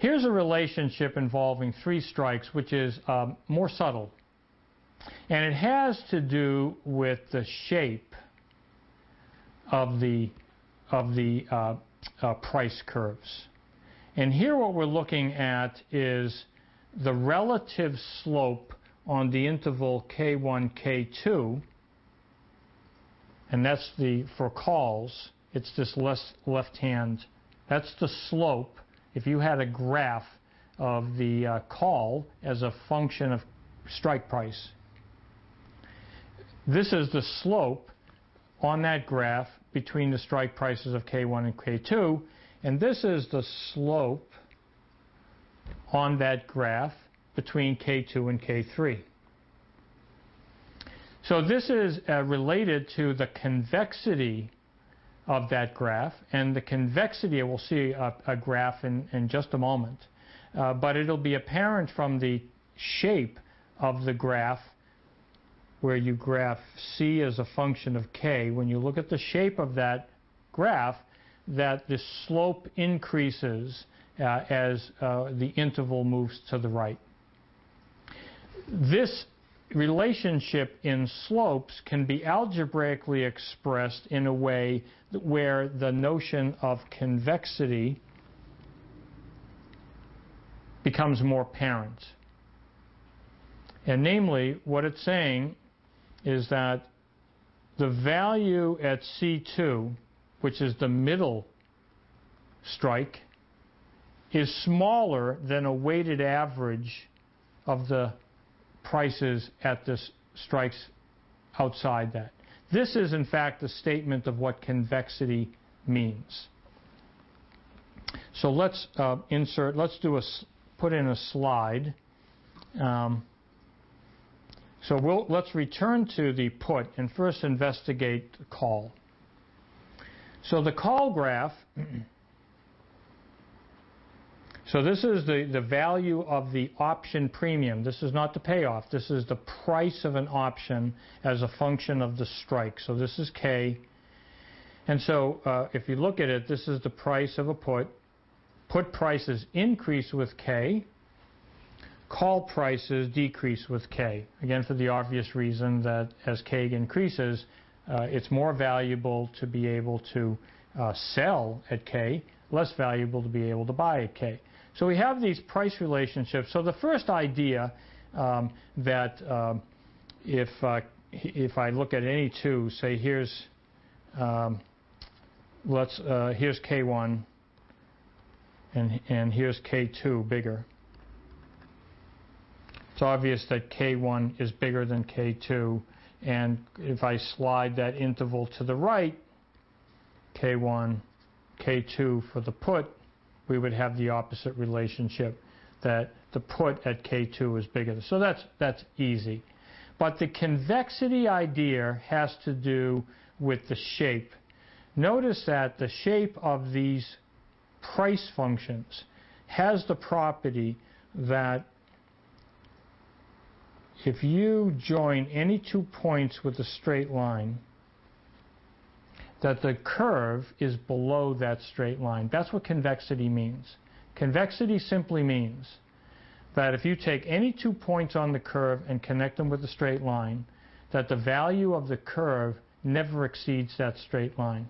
Here's a relationship involving three strikes, which is more subtle. And it has to do with the shape of the price curves. And here what we're looking at is the relative slope on the interval K1, K2, and that's for calls. It's this left hand. That's the slope. If you had a graph of the call as a function of strike price, this is the slope on that graph between the strike prices of K1 and K2, and this is the slope on that graph between K2 and K3. So this is related to the convexity of that graph, and the convexity, we'll see a graph in just a moment, but it'll be apparent from the shape of the graph where you graph C as a function of K. When you look at the shape of that graph, that the slope increases as the interval moves to the right. This relationship in slopes can be algebraically expressed in a way where the notion of convexity becomes more apparent. And namely, what it's saying is that the value at C2, which is the middle strike, is smaller than a weighted average of the prices at the strikes outside that. This is in fact a statement of what convexity means. So let's put in a slide. Let's return to the put and first investigate the call. So the call graph, so this is the value of the option premium. This is not the payoff. This is the price of an option as a function of the strike. So this is K. And so if you look at it, this is the price of a put. Put prices increase with K. Call prices decrease with K. Again, for the obvious reason that as K increases, it's more valuable to be able to sell at K, less valuable to be able to buy at K. So we have these price relationships. So the first idea that if I look at any two, say here's K1 and here's K2 bigger. It's obvious that K1 is bigger than K2, and if I slide that interval to the right, K1, K2 for the put, we would have the opposite relationship, that the put at K2 is bigger. So that's easy. But the convexity idea has to do with the shape. Notice that the shape of these price functions has the property that if you join any 2 points with a straight line, that the curve is below that straight line. That's what convexity means. Convexity simply means that if you take any 2 points on the curve and connect them with a straight line, that the value of the curve never exceeds that straight line.